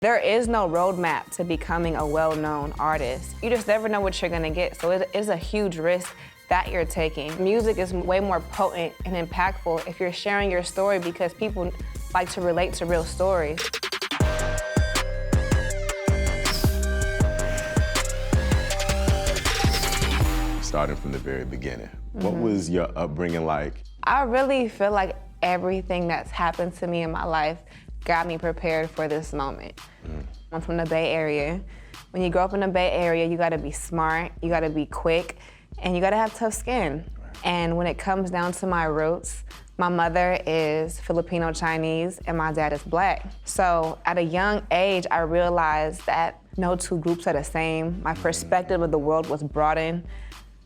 There is no roadmap to becoming a well-known artist. You just never know what you're gonna get, so it is a huge risk that you're taking. Music is way more potent and impactful if you're sharing your story because people like to relate to real stories. Starting from the very beginning, what was your upbringing like? I really feel like everything that's happened to me in my life got me prepared for this moment. I'm from the Bay Area. When you grow up in the Bay Area, you gotta be smart, you gotta be quick, and you gotta have tough skin. And when it comes down to my roots, my mother is Filipino Chinese and my dad is Black. So at a young age, I realized that no two groups are the same. My perspective of the world was broadened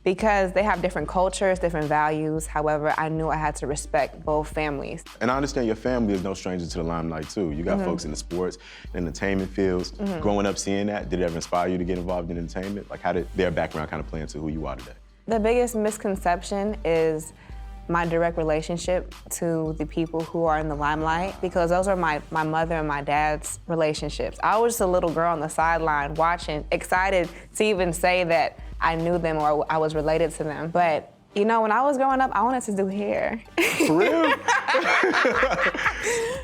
because they have different cultures, different values. However, I knew I had to respect both families. And I understand your family is no stranger to the limelight too. You got folks in the sports, entertainment fields. Growing up seeing that, did it ever inspire you to get involved in entertainment? Like how did their background kind of play into who you are today? The biggest misconception is my direct relationship to the people who are in the limelight because those are my mother and my dad's relationships. I was just a little girl on the sideline watching, excited to even say that I knew them or I was related to them. But you know, when I was growing up, I wanted to do hair. For real?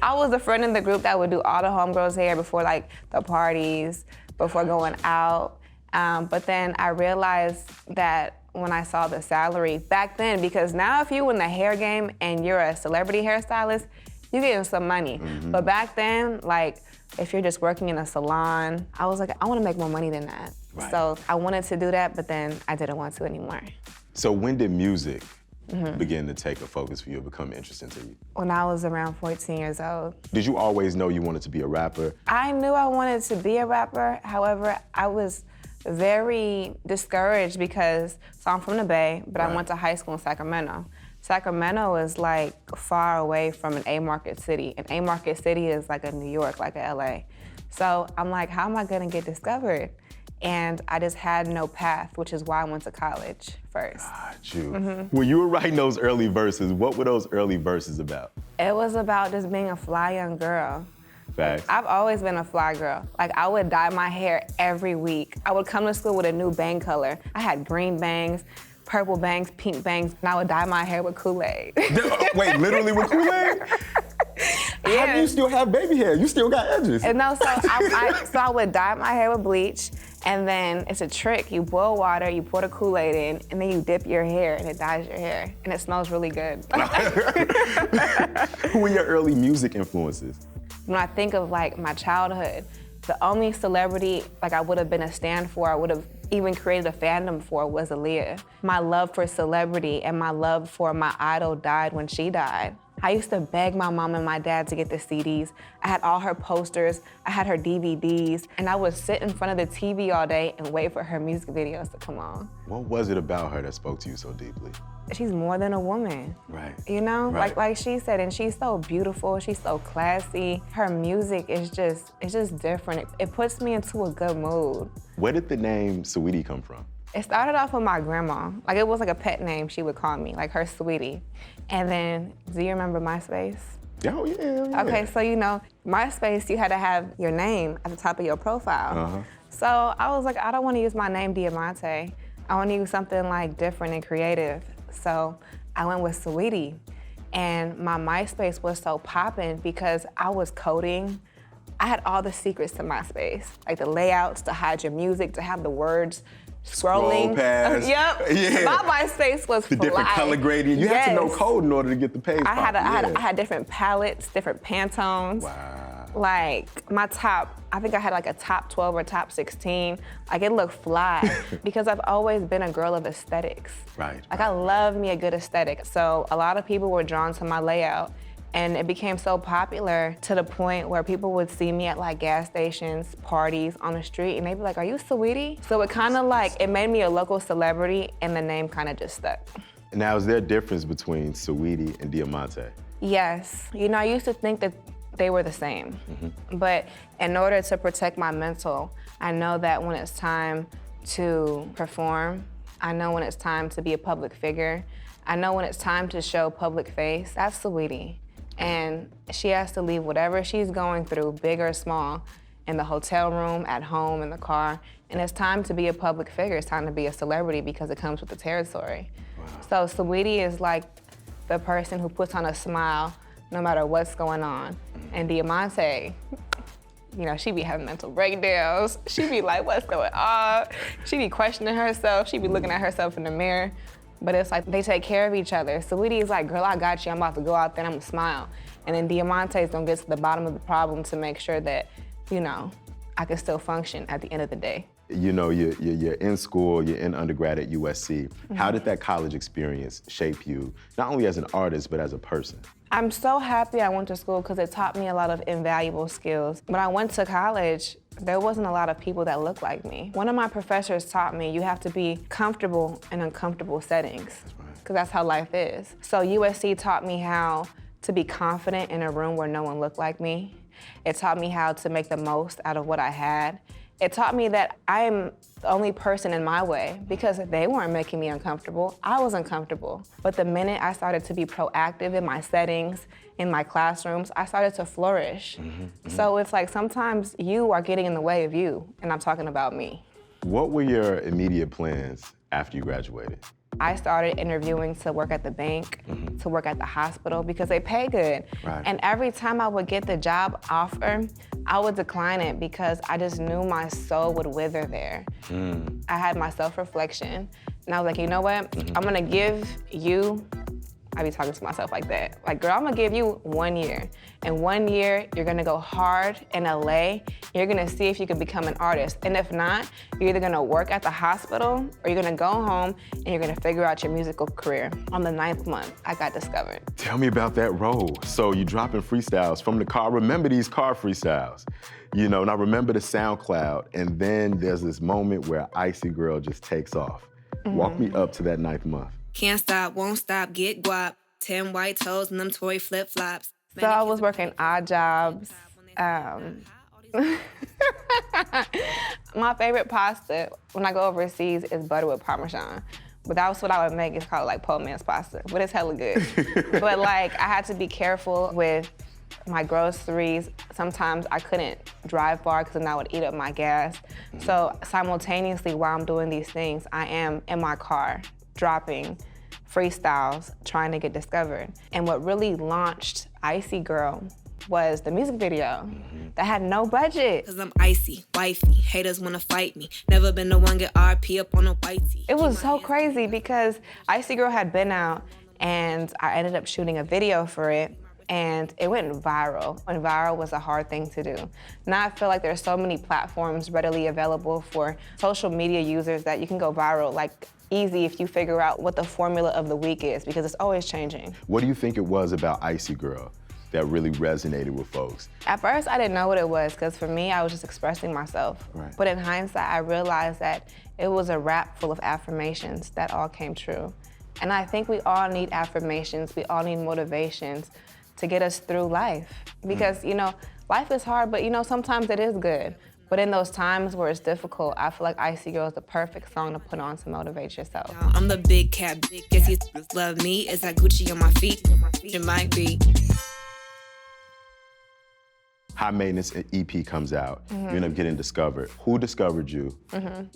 I was the friend in the group that would do all the homegirls' hair before like the parties, before going out. But then I realized that when I saw the salary back then, because now if you in the hair game and you're a celebrity hairstylist, you're getting some money. But back then, like, if you're just working in a salon, I was like, I wanna make more money than that. Right. So I wanted to do that, but then I didn't want to anymore. So when did music begin to take a focus for you or become interesting to you? When I was around 14 years old. Did you always know you wanted to be a rapper? I knew I wanted to be a rapper. However, I was very discouraged because, so I'm from the Bay, but I went to high school in Sacramento. Sacramento is like far away from an A-market city. An A-market city is like a New York, like a LA. So I'm like, how am I gonna get discovered? And I just had no path, which is why I went to college first. Got you. When you were writing those early verses, what were those early verses about? It was about just being a fly young girl. Facts. I've always been a fly girl. Like, I would dye my hair every week. I would come to school with a new bang color. I had green bangs, purple bangs, pink bangs, and I would dye my hair with Kool-Aid. Wait, literally with Kool-Aid? Yeah. How do you still have baby hair? You still got edges. And no, so I would dye my hair with bleach, and then it's a trick. You boil water, you pour the Kool-Aid in, and then you dip your hair, and it dyes your hair, and it smells really good. Who were your early music influences? When I think of like my childhood, the only celebrity like I would have been a stand for, I would have even created a fandom for was Aaliyah. My love for celebrity and my love for my idol died when she died. I used to beg my mom and my dad to get the CDs. I had all her posters, I had her DVDs, and I would sit in front of the TV all day and wait for her music videos to come on. What was it about her that spoke to you so deeply? She's more than a woman. Right. You know, Right. like she said, and she's so beautiful, she's so classy. Her music is just, it's just different. It puts me into a good mood. Where did the name Saweetie come from? It started off with my grandma. Like, it was like a pet name she would call me, like her Saweetie. And then, do you remember MySpace? Oh, yeah. Okay, so you know, MySpace, you had to have your name at the top of your profile. So I was like, I don't want to use my name Diamante. I want to use something like different and creative. So I went with Saweetie. And my MySpace was so popping because I was coding. I had all the secrets to MySpace, like the layouts, to hide your music, to have the words scrolling. Scroll past. Yep. Yeah. My MySpace was The fly. different color grading. You had to know Yes. code in order to get the page. I popping. had different palettes, different Pantones. Wow. Like my top, I think I had like a top 12 or top 16. Like it looked fly because I've always been a girl of aesthetics. Right. Like I love me a good aesthetic. So a lot of people were drawn to my layout. And it became so popular to the point where people would see me at like gas stations, parties, on the street, and they'd be like, are you Saweetie? So it kind of like, it made me a local celebrity and the name kind of just stuck. Now, is there a difference between Saweetie and Diamante? Yes. You know, I used to think that they were the same. But in order to protect my mental, I know that when it's time to perform, I know when it's time to be a public figure, I know when it's time to show public face, that's Saweetie. And she has to leave whatever she's going through, big or small, in the hotel room, at home, in the car. And it's time to be a public figure. It's time to be a celebrity because it comes with the territory. Wow. So Saweetie is like the person who puts on a smile no matter what's going on. And Diamante, you know, she be having mental breakdowns. She be like, what's going on? She be questioning herself. She be looking at herself in the mirror. But it's like they take care of each other. Saweetie is like, girl, I got you. I'm about to go out there and I'm gonna smile. And then Diamante is gonna get to the bottom of the problem to make sure that, you know, I can still function at the end of the day. You know, you're in school, you're in undergrad at USC. Mm-hmm. How did that college experience shape you, not only as an artist, but as a person? I'm so happy I went to school because it taught me a lot of invaluable skills. When I went to college, there wasn't a lot of people that looked like me. One of my professors taught me you have to be comfortable in uncomfortable settings, because that's how life is. So USC taught me how to be confident in a room where no one looked like me. It taught me how to make the most out of what I had. It taught me that I am the only person in my way because they weren't making me uncomfortable. I was uncomfortable. But the minute I started to be proactive in my settings, in my classrooms, I started to flourish. So it's like sometimes you are getting in the way of you, and I'm talking about me. What were your immediate plans after you graduated? I started interviewing to work at the bank, to work at the hospital, because they pay good. Right. And every time I would get the job offer, I would decline it because I just knew my soul would wither there. I had my self-reflection, and I was like, you know what? I'm gonna give you, I be talking to myself like that. Like, girl, I'm gonna give you 1 year. In 1 year, you're gonna go hard in LA. You're gonna see if you can become an artist. And if not, you're either gonna work at the hospital or you're gonna go home and you're gonna figure out your musical career. On the 9th month, I got discovered. Tell me about that role. So you dropping freestyles from the car. Remember these car freestyles. You know, and I remember the SoundCloud, and then there's this moment where Icy Grl just takes off. Walk me up to that 9th month. Can't stop, won't stop, get guap. 10 white toes and them toy flip-flops. So I was working odd jobs. My favorite pasta when I go overseas is butter with Parmesan. But that was what I would make. It's called like po' man's pasta, but it's hella good. But like I had to be careful with my groceries. Sometimes I couldn't drive far because then I would eat up my gas. So simultaneously while I'm doing these things, I am in my car dropping freestyles, trying to get discovered. And what really launched Icy Grl was the music video that had no budget. Cause I'm icy, wifey, haters wanna fight me. Never been the one get RP up on a whitey. It was so crazy because Icy Grl had been out and I ended up shooting a video for it and it went viral. And viral was a hard thing to do. Now I feel like there's so many platforms readily available for social media users that you can go viral like easy if you figure out what the formula of the week is, because it's always changing. What do you think it was about Icy Grl that really resonated with folks? At first, I didn't know what it was, because for me, I was just expressing myself. Right. But in hindsight, I realized that it was a rap full of affirmations that all came true. And I think we all need affirmations, we all need motivations to get us through life. Because, you know, life is hard, but you know, sometimes it is good. But in those times where it's difficult, I feel like Icy Grl is the perfect song to put on to motivate yourself. I'm the big cat, guess you love me. Is that Gucci on my feet? It might be. High Maintenance EP comes out. You end up getting discovered. Who discovered you?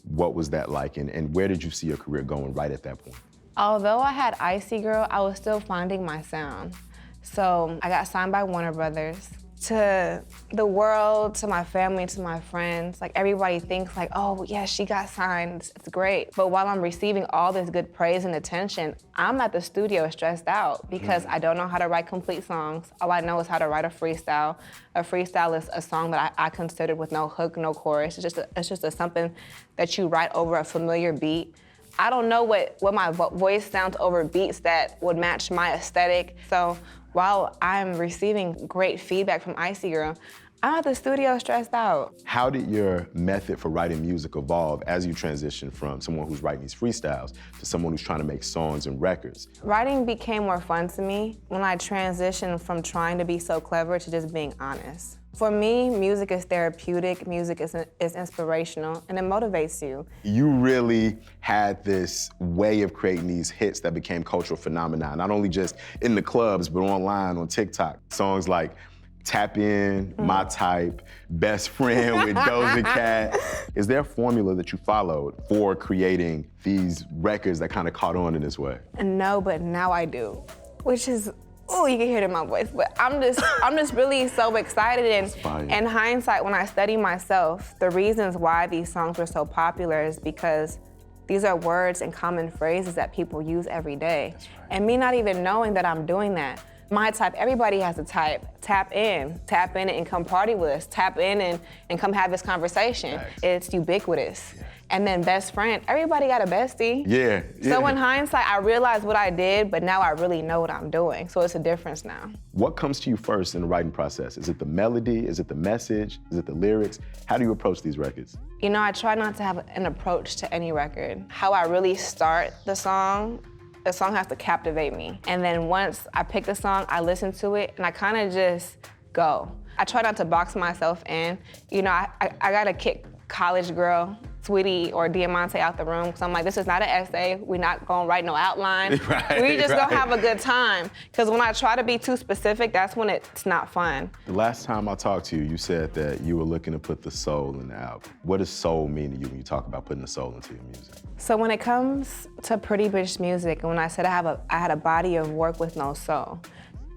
What was that like? And where did you see your career going right at that point? Although I had Icy Grl, I was still finding my sound. So I got signed by Warner Brothers. To the world, to my family, to my friends, like everybody thinks like, oh yeah, she got signed, it's great. But while I'm receiving all this good praise and attention, I'm at the studio stressed out because I don't know how to write complete songs. All I know is how to write a freestyle. A freestyle is a song that I consider with no hook, no chorus. It's just something that you write over a familiar beat. I don't know what my voice sounds over beats that would match my aesthetic. So while I'm receiving great feedback from Icy Grl, I'm at the studio stressed out. How did your method for writing music evolve as you transitioned from someone who's writing these freestyles to someone who's trying to make songs and records? Writing became more fun to me when I transitioned from trying to be so clever to just being honest. For me, music is therapeutic, music is inspirational, and it motivates you. You really had this way of creating these hits that became cultural phenomena, not only just in the clubs, but online, on TikTok. Songs like Tap In, My Type, Best Friend with Doja Cat. Is there a formula that you followed for creating these records that kind of caught on in this way? No, but now I do, which is, oh, you can hear it in my voice. But I'm just really so excited. And in hindsight, when I study myself, the reasons why these songs were so popular is because these are words and common phrases that people use every day. Right. And me not even knowing that I'm doing that. My type, everybody has a type. Tap in and come party with us. Tap in and come have this conversation. Nice. It's ubiquitous. Yeah. And then best friend, everybody got a bestie. Yeah. So in hindsight, I realized what I did, but now I really know what I'm doing. So it's a difference now. What comes to you first in the writing process? Is it the melody? Is it the message? Is it the lyrics? How do you approach these records? You know, I try not to have an approach to any record. How I really start the song has to captivate me. And then once I pick the song, I listen to it, and I kind of just go. I try not to box myself in. You know, I gotta kick college girl, Saweetie or Diamante out the room, because I'm like, this is not an essay. We're not gonna write no outline. Right, we just gonna have a good time. Because when I try to be too specific, that's when it's not fun. The last time I talked to you, you said that you were looking to put the soul in the album. What does soul mean to you when you talk about putting the soul into your music? So when it comes to pretty bitch music, and when I said I had a body of work with no soul,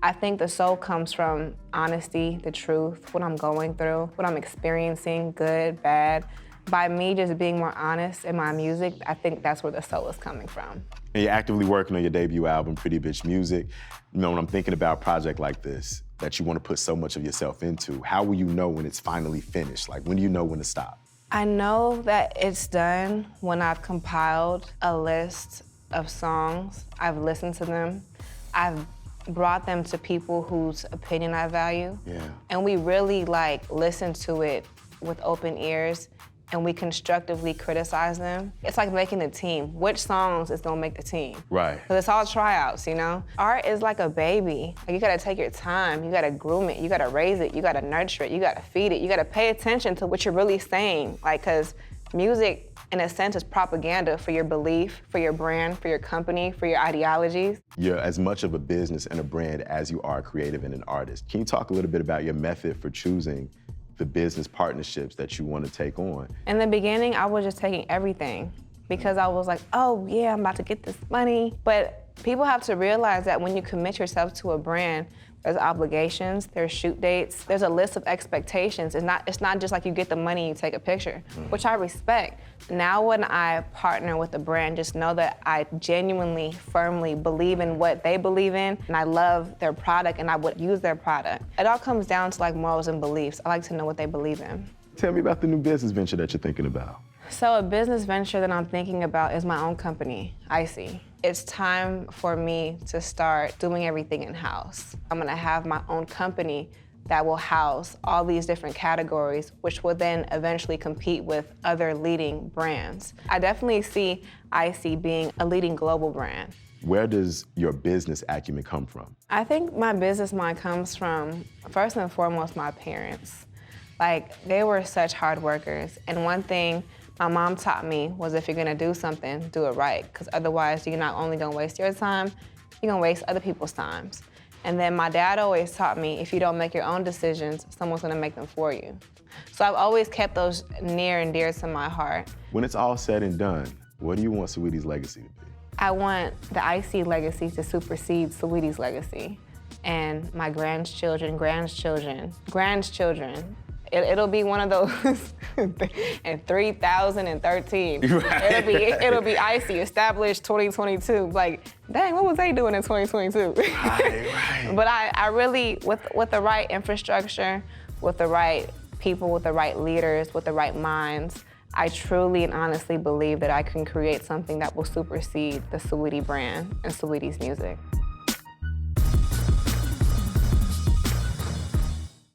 I think the soul comes from honesty, the truth, what I'm going through, what I'm experiencing, good, bad. By me just being more honest in my music, I think that's where the soul is coming from. And you're actively working on your debut album, Pretty Bitch Music. You know, when I'm thinking about a project like this, that you want to put so much of yourself into, how will you know when it's finally finished? Like, when do you know when to stop? I know that it's done when I've compiled a list of songs, I've listened to them, I've brought them to people whose opinion I value. Yeah. And we really listen to it with open ears, and we constructively criticize them. It's like making the team. Which songs is gonna make the team? Right. Because it's all tryouts, you know? Art is like a baby. You gotta take your time, you gotta groom it, you gotta raise it, you gotta nurture it, you gotta feed it, you gotta pay attention to what you're really saying. Because music, in a sense, is propaganda for your belief, for your brand, for your company, for your ideologies. You're as much of a business and a brand as you are creative and an artist. Can you talk a little bit about your method for choosing the business partnerships that you want to take on? In the beginning, I was just taking everything because I was like, oh yeah, I'm about to get this money. But people have to realize that when you commit yourself to a brand, there's obligations, there's shoot dates, there's a list of expectations. It's not just like you get the money and you take a picture, which I respect. Now when I partner with a brand, just know that I genuinely, firmly believe in what they believe in, and I love their product, and I would use their product. It all comes down to morals and beliefs. I like to know what they believe in. Tell me about the new business venture that you're thinking about. So a business venture that I'm thinking about is my own company, Icy. It's time for me to start doing everything in-house. I'm gonna have my own company that will house all these different categories, which will then eventually compete with other leading brands. I definitely see Icy being a leading global brand. Where does your business acumen come from? I think my business mind comes from, first and foremost, my parents. They were such hard workers, and one thing my mom taught me was if you're gonna do something, do it right, because otherwise you're not only gonna waste your time, you're gonna waste other people's times. And then my dad always taught me, if you don't make your own decisions, someone's gonna make them for you. So I've always kept those near and dear to my heart. When it's all said and done, what do you want Saweetie's legacy to be? I want the Icy legacy to supersede Saweetie's legacy. And my grandchildren, it'll be one of those in 3013. Right. It'll be Icy, established 2022. Dang, what was they doing in 2022? Right. But I really, with the right infrastructure, with the right people, with the right leaders, with the right minds, I truly and honestly believe that I can create something that will supersede the Saweetie brand and Saweetie's music.